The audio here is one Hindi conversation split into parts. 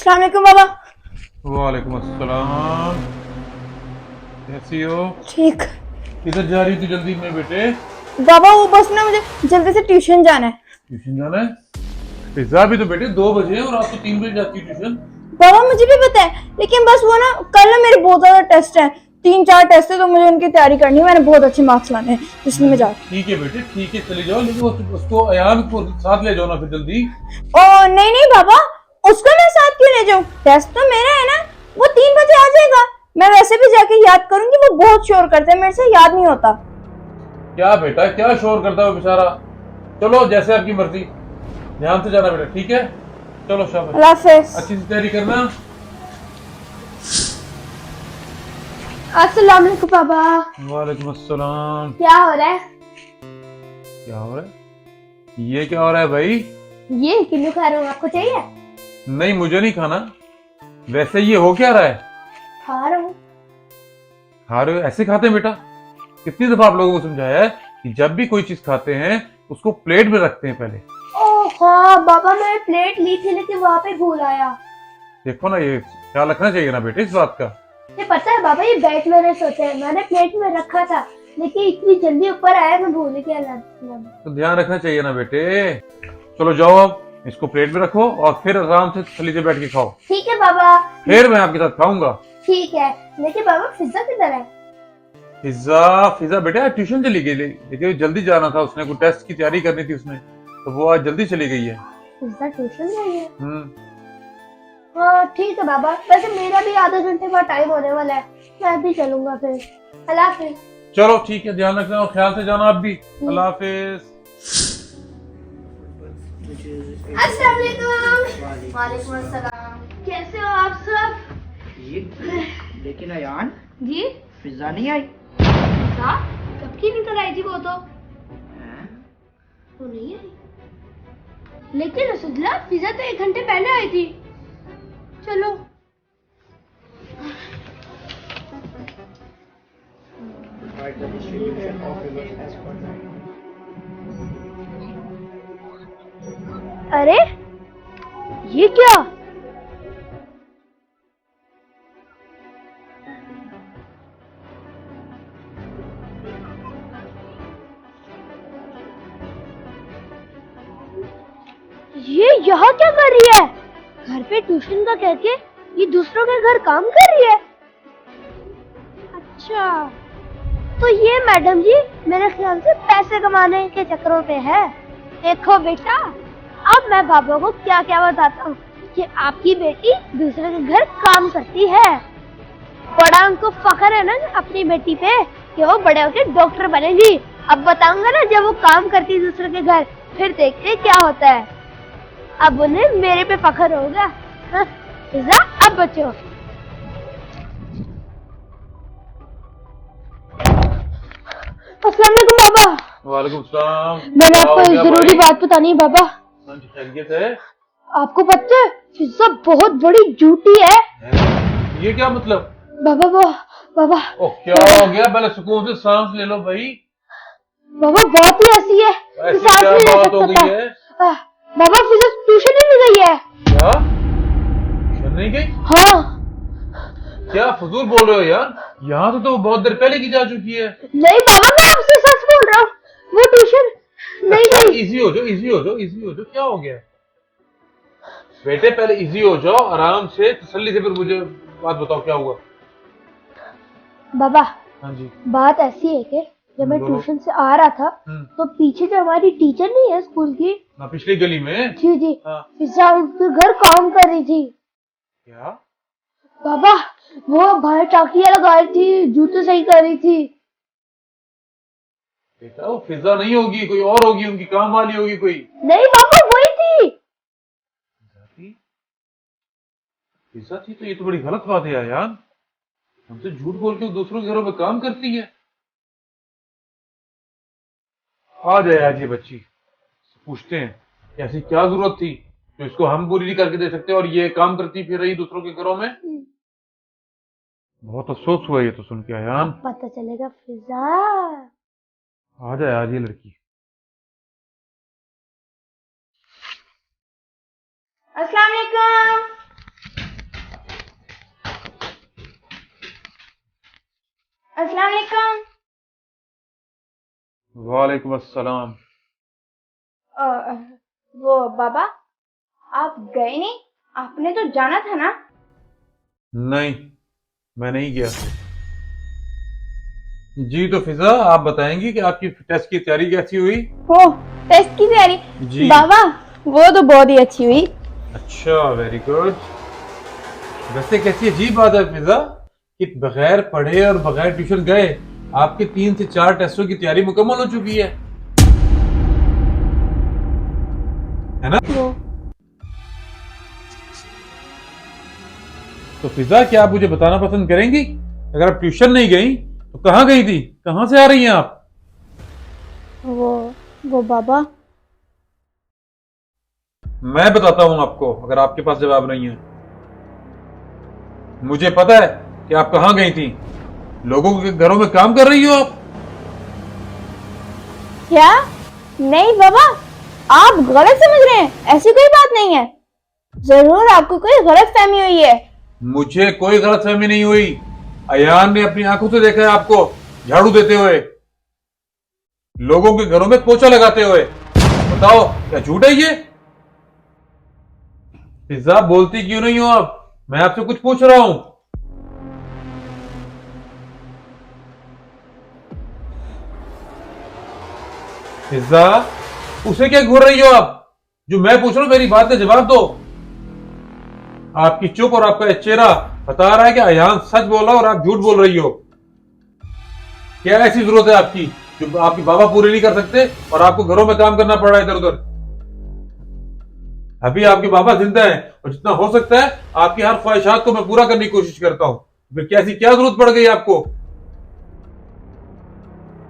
अस्सलाम वालेकुम बाबा। वालेकुम अस्सलाम। कैसी हो? ठीक। किधर जा रही थी जल्दी में बेटे? बाबा वो बस ना मुझे जल्दी से ट्यूशन जाना है। ट्यूशन जाना है? पिज्जा भी तो बेटे 2 बजे है और आप तो 3 बजे जाती है ट्यूशन। बाबा मुझे भी पता है, लेकिन बस वो ना कल ना मेरे बहुत ज्यादा टेस्ट है। 3-4 टेस्ट है तो मुझे उनकी तैयारी करनी है। मैंने बहुत अच्छे मार्क्स लाने हैं, इसलिए मैं जा रही ठीक है बेटे, ठीक है, चले जाओ, लेकिन उसको अयान को साथ ले जाओ ना फिर जल्दी। हूँ। ओ नहीं नहीं बाबा, उसको मैं साथ क्यों ले जाऊँ? टेस्ट तो मेरा है ना। वो 3 बजे आ जाएगा। मैं वैसे भी जाके याद करूंगी। वो बहुत शोर करता है, मेरे से याद नहीं होता। क्या बेटा, क्या शोर करता है वो बेचारा? चलो जैसे आपकी मर्जी, ध्यान से जाना बेटा, ठीक है? चलो शाबाश। अल्लाह हाफिज। अच्छी से तैयारी करना। अस्सलाम वालेकुम बाबा। वालेकुम अस्सलाम। क्या हो रहा है? क्या हो रहा है? ये क्या हो रहा है भाई? ये किलो खा रहा हूँ, आपको चाहिए? नहीं, मुझे नहीं खाना। वैसे ये हो क्या रहा है? खा रहा हूँ। खा रहे हो? ऐसे खाते हैं बेटा? कितनी दफा आप लोगों को समझाया है कि जब भी कोई चीज खाते हैं उसको प्लेट में रखते हैं पहले। ओह हाँ बाबा, मैं प्लेट ली थी लेकिन वहां पे भूल आया। देखो ना, ये ख्याल रखना चाहिए ना बेटे इस बात का। ये पता है बाबा, ये बैट मैंने सोचा है, मैंने प्लेट में रखा था लेकिन इतनी जल्दी ऊपर आया मैं भूल गया। तो ध्यान रखना चाहिए ना बेटे। चलो जाओ, अब इसको प्लेट में रखो और फिर आराम से थली से बैठ के खाओ। ठीक है बाबा। फिर मैं आपके साथ खाऊंगा। ठीक है, लेकिन बाबा पिज्जा किधर है? पिज्जा? पिज्जा बेटा ट्यूशन चली गई, लेकिन जल्दी जाना था, उसने कोई टेस्ट की तैयारी करनी थी उसने, तो वो आज जल्दी चली गई है। पिज्जा ट्यूशन गई है? हम्म। हाँ ठीक है बाबा, वैसे मेरा भी आधे घंटे बाद टाइम होने वाला है, मैं भी चलूंगा फिर। अल्लाह हाफिज। चलो ठीक है, ध्यान रखना और ख्याल से जाना आप भी। अल्लाह हाफिज। अस्सलाम वालेकुम। वालेकुम अस्सलाम। कैसे हो आप सब? ये लेकिन अयान, जी? पिज्जा नहीं आई? पिज्जा कब की निकल आई थी वो तो? हैं? वो नहीं आई। लेकिन रसुल्ला पिज्जा तो 1 घंटे पहले आई थी। चलो। Write the distribution of figures as per. अरे ये क्या? ये यहाँ क्या कर रही है? घर पे ट्यूशन का कह के ये दूसरों के घर काम कर रही है। अच्छा, तो ये मैडम जी मेरे ख्याल से पैसे कमाने के चक्करों पे है। देखो बेटा, अब मैं बाबा को क्या क्या बताता हूँ कि आपकी बेटी दूसरे के घर काम करती है। बड़ा उनको फख्र है ना अपनी बेटी पे कि वो बड़े होकर डॉक्टर बनेगी। अब बताऊंगा ना जब वो काम करती है दूसरे के घर, फिर देखते क्या होता है। अब उन्हें मेरे पे फख्र होगा। हाँ, अब बचो। अस्सलाम वालेकुम बाबा। वालेकुम सलाम। मैंने क्या आपको हो एक गया जरूरी भाई? बात बतानी है बाबा। हाँ जी, खैरियत है? आपको पता है पिज्जा बहुत बड़ी झूठी है। ये क्या मतलब? बाबा वो बाबा ओ क्या हो गया? पहले सुकून से सांस ले लो भाई। बाबा बात ही ऐसी है कि ऐसी सांस क्या नहीं ले बात हो सकता गई था। है? बाबा पिज्जा ट्यूशन ही नहीं गई है। क्या ट्यूशन नहीं गई? हाँ। क्या फजूल बोल रहे हो यार? यहाँ तो बहुत देर पहले की जा चुकी है। नहीं बाबा, मैं आपसे सच बोल रहा हूँ, वो ट्यूशन नहीं अच्छा, गई। इजी हो जाओ, इजी हो जाओ, इजी हो जाओ। क्या हो गया बेटे? पहले इजी हो जाओ, आराम से तसल्ली से, फिर मुझे बात बताओ क्या हुआ। बाबा हाँ जी। बात ऐसी है कि जब मैं बोलो। ट्यूशन से आ रहा था हम्म। तो पीछे जो हमारी टीचर नहीं है स्कूल की, ना पिछली गली में? जी जी, हाँ। पिज्जा उनके घर काम कर रही थी। क्या? बाबा वो बाहर टाकियां लगा रही थी, जूते सही कर रही थी। बेटा वो पिज्जा नहीं होगी, कोई और होगी, उनकी काम वाली होगी कोई। नहीं बाबा वही थी। पिज्जा थी तो ये तो बड़ी गलत बात है यार। हमसे झूठ बोल के वो दूसरों के घरों में काम करती है। आ जाए आज ये बच्ची, पूछते हैं कि ऐसी क्या जरूरत थी जो इसको हम पूरी नहीं करके दे सकते और ये काम करती फिर रही दूसरों के घरों में। बहुत अफसोस हुआ ये तो सुन के आयान। पता चलेगा पिज्जा। आ जाए आज ये लड़की। अस्सलाम वालेकुम। अस्सलाम वालेकुम। वालेकुम अस्सलाम। वो बाबा, आप गए नहीं? आपने तो जाना था ना? नहीं, मैं नहीं गया। जी तो फिजा, आप बताएंगी कि आपकी टेस्ट की तैयारी कैसी हुई? हो, टेस्ट की तैयारी? जी। बाबा, वो तो बहुत ही अच्छी हुई। अच्छा, वेरी गुड। वैसे कैसी अजीब बात है फिजा कि बगैर पढ़े और बगैर ट्यूशन गए आपके 3 से 4 टेस्टों की तैयारी मुकम्मल हो चुकी है ना? तो फिजा, क्या आप मुझे बताना पसंद करेंगी, अगर आप ट्यूशन नहीं गई तो कहाँ गई थी, कहाँ से आ रही हैं आप? वो बाबा, मैं बताता हूं आपको, अगर आपके पास जवाब नहीं है। मुझे पता है कि आप कहां गई थी। लोगों के घरों में काम कर रही हो आप। क्या? नहीं बाबा, आप गलत समझ रहे हैं। ऐसी कोई बात नहीं है। जरूर आपको कोई गलत फहमी हुई है। मुझे कोई गलतफहमी नहीं हुई। अयान ने अपनी आंखों से देखा है आपको झाड़ू देते हुए, लोगों के घरों में पोछा लगाते हुए। बताओ, क्या झूठ है ये? फिजा, बोलती क्यों नहीं हो आप? मैं आपसे कुछ पूछ रहा हूं। फिजा, उसे क्या घूर रही हो आप? जो मैं पूछ रहा हूं मेरी बात का जवाब दो। आपकी चुप और आपका चेहरा बता रहा है कि अयान सच बोल रहा है और आप झूठ बोल रही हो। क्या ऐसी जरूरत है आपकी जो आपके बाबा पूरे नहीं कर सकते और आपको घरों में काम करना पड़ रहा है इधर उधर? अभी आपके बाबा जिंदा हैं और जितना हो सकता है आपकी हर ख्वाहिशात को मैं पूरा करने की कोशिश करता हूं। फिर कैसी क्या जरूरत पड़ गई आपको?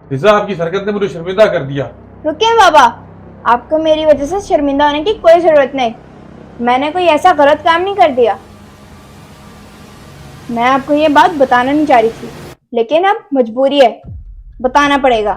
फिजा, आपकी हरकत ने मुझे शर्मिंदा कर दिया। रुकिए बाबा, आपको मेरी वजह से शर्मिंदा होने की कोई जरूरत नहीं। मैंने कोई ऐसा गलत काम नहीं कर दिया। मैं आपको ये बात बताना नहीं चाह रही थी, लेकिन अब मजबूरी है, बताना पड़ेगा।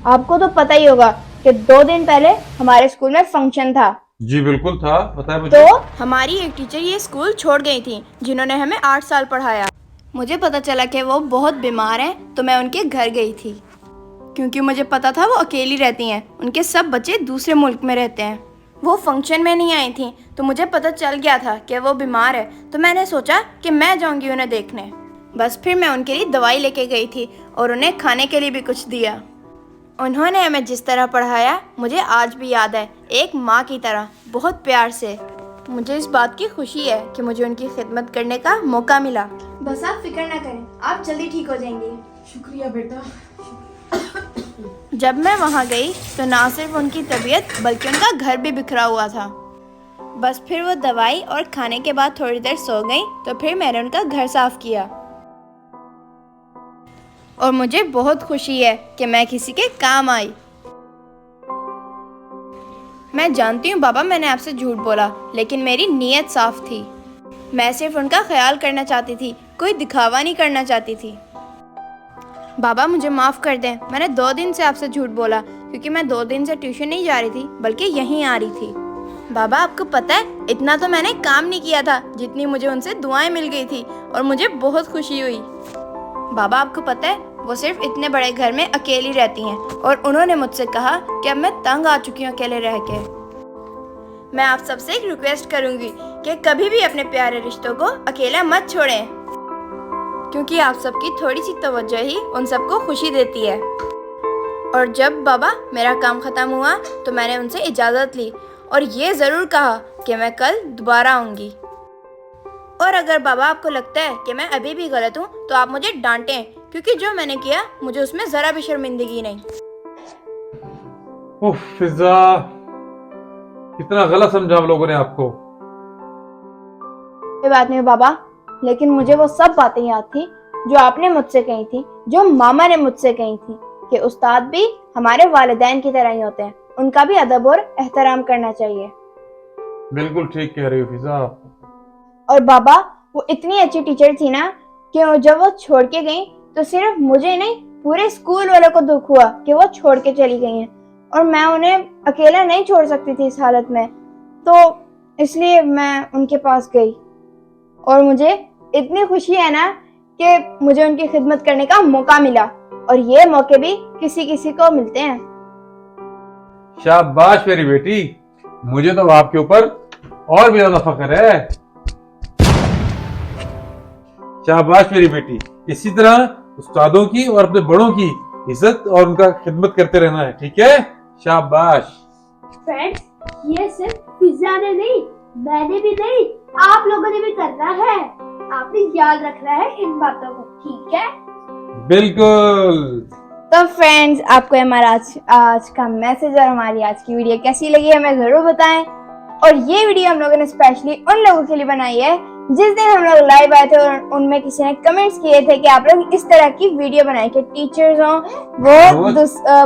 आपको तो पता ही होगा कि 2 दिन पहले हमारे स्कूल में फंक्शन था। जी बिल्कुल था, पता है मुझे। तो हमारी एक टीचर ये स्कूल छोड़ गई थी, जिन्होंने हमें 8 साल पढ़ाया। मुझे पता चला कि वो बहुत बीमार हैं, तो मैं उनके घर गई थी। क्योंकि मुझे पता था वो अकेली रहती हैं, उनके सब बच्चे दूसरे मुल्क में रहते हैं। वो फंक्शन में नहीं आई थी, तो मुझे पता चल गया था कि वो बीमार है, तो मैंने सोचा कि मैं जाऊंगी उन्हें देखने। बस फिर मैं उनके लिए दवाई लेके गई थी और उन्हें खाने के लिए भी कुछ दिया। उन्होंने हमें जिस तरह पढ़ाया मुझे आज भी याद है, एक माँ की तरह, बहुत प्यार से। मुझे इस बात की खुशी है कि मुझे उनकी खिदमत करने का मौका मिला। बस आप फिक्र ना करें, आप जल्दी ठीक हो जाएंगे। शुक्रिया बेटा। जब मैं वहाँ गई तो ना सिर्फ उनकी तबीयत बल्कि उनका घर भी बिखरा हुआ था। बस फिर वो दवाई और खाने के बाद थोड़ी देर सो गई, तो फिर मैंने उनका घर साफ किया। और मुझे बहुत खुशी है कि मैं किसी के काम आई। मैं जानती हूँ बाबा, मैंने आपसे झूठ बोला, लेकिन मेरी नीयत साफ थी। मैं सिर्फ उनका ख्याल करना चाहती थी, कोई दिखावा नहीं करना चाहती थी। बाबा, मुझे माफ़ कर दें, मैंने 2 दिन से आपसे झूठ बोला, क्योंकि मैं 2 दिन से ट्यूशन नहीं जा रही थी, बल्कि यहीं आ रही थी। बाबा, आपको पता है, इतना तो मैंने काम नहीं किया था जितनी मुझे उनसे दुआएं मिल गई थी, और मुझे बहुत खुशी हुई। बाबा, आपको पता है, वो सिर्फ इतने बड़े घर में अकेली रहती हैं, और उन्होंने मुझसे कहा कि अब मैं तंग आ चुकी हूँ अकेले रह के। मैं आप सबसे एक रिक्वेस्ट करूँगी कि कभी भी अपने प्यारे रिश्तों को अकेला मत छोड़ें, क्योंकि आप सबकी थोड़ी सी तवज्जो ही उन सबको खुशी देती है। और जब बाबा मेरा काम ख़त्म हुआ तो मैंने उनसे इजाज़त ली और ये ज़रूर कहा कि मैं कल दोबारा आऊँगी। और अगर बाबा आपको लगता है कि मैं अभी भी गलत हूँ तो आप मुझे डांटें, क्योंकि जो मैंने किया मुझे उसमें ज़रा भी शर्मिंदगी नहीं। उफ फिजा, कितना गलत समझा आप लोगों ने आपको। कोई बात नहीं बाबा, लेकिन मुझे वो सब बातें याद थी जो आपने मुझसे कही थी, जो मामा ने मुझसे कही थी, कि उस्ताद भी हमारे वालिदैन की तरह ही होते हैं, उनका भी अदब और एहतराम करना चाहिए। बिल्कुल ठीक कह रही हो फिजा। और बाबा, वो इतनी अच्छी टीचर थी ना कि जब वो छोड़ के गई तो सिर्फ मुझे नहीं, पूरे स्कूल वालों को दुख हुआ कि वो छोड़ के चली गई हैं, और मैं उन्हें अकेला नहीं छोड़ सकती थी इस हालत में, तो इसलिए मैं उनके पास गई। और मुझे इतनी खुशी है ना कि मुझे उनकी खिदमत करने का मौका मिला, और ये मौके भी किसी किसी को मिलते हैं। शाबाश मेरी बेटी, मुझे तो आपके ऊपर और भी ज्यादा फख्र है। शाबाश मेरी बेटी, इसी तरह उस्तादों की और अपने बड़ों की इज्जत और उनका खिदमत करते रहना है, ठीक है? शाबाश। फ्रेंड्स, ये सिर्फ पिज्जा ने नहीं, मैंने भी नहीं, आप लोगों ने भी करना है। आपने याद रखना है इन बातों को, ठीक है? बिल्कुल। तो फ्रेंड्स, आपको हमारा आज का मैसेज और हमारी आज की वीडियो कैसी लगी हमें जरूर बताएं। और ये वीडियो हम लोगों ने स्पेशली उन लोगों के लिए बनाई है जिस दिन हम लोग लाइव आए थे और उनमें किसी ने कमेंट्स किए थे कि आप लोग इस तरह की वीडियो बनाएं कि टीचर्स हों वो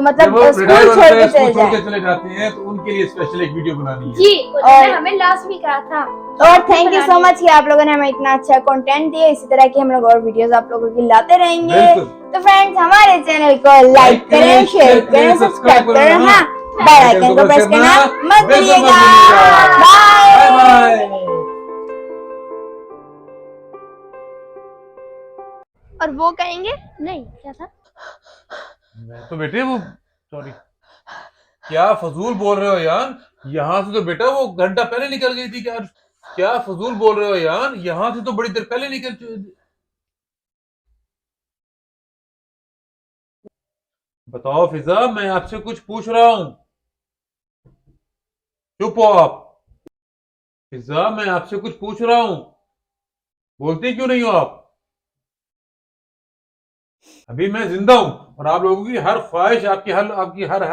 मतलब स्कूल छोड़ के चले जाते हैं, तो उनके लिए स्पेशल एक वीडियो बनानी है। जी, उन्होंने हमें लास्ट में कहा था। और थैंक यू सो मच कि आप लोगों ने हमें इतना अच्छा कंटेंट दिया। इसी तरह की हम लोग और वीडियोस आप लोगों की लाते रहेंगे। तो फ्रेंड्स, हमारे चैनल को लाइक करें, शेयर करें, सब्सक्राइब करें, हाँ बेल आइकन को प्रेस करना मत भूलिएगा। Bye bye. और वो कहेंगे नहीं, क्या था? मैं तो बेटे वो सॉरी, क्या फजूल बोल रहे हो यार? यहाँ से तो बेटा वो घंटा पहले निकल गई थी। क्या फजूल बोल रहे हो यार? यहाँ से तो बड़ी देर पहले निकल। बताओ फिजा, मैं आपसे कुछ पूछ रहा हूं। चुप हो आप। फिजा, मैं आपसे कुछ पूछ रहा हूं, बोलते क्यों नहीं हो आप? अभी मैं जिंदा हूं और आप लोगों की हर ख्वाहिश, आपकी हर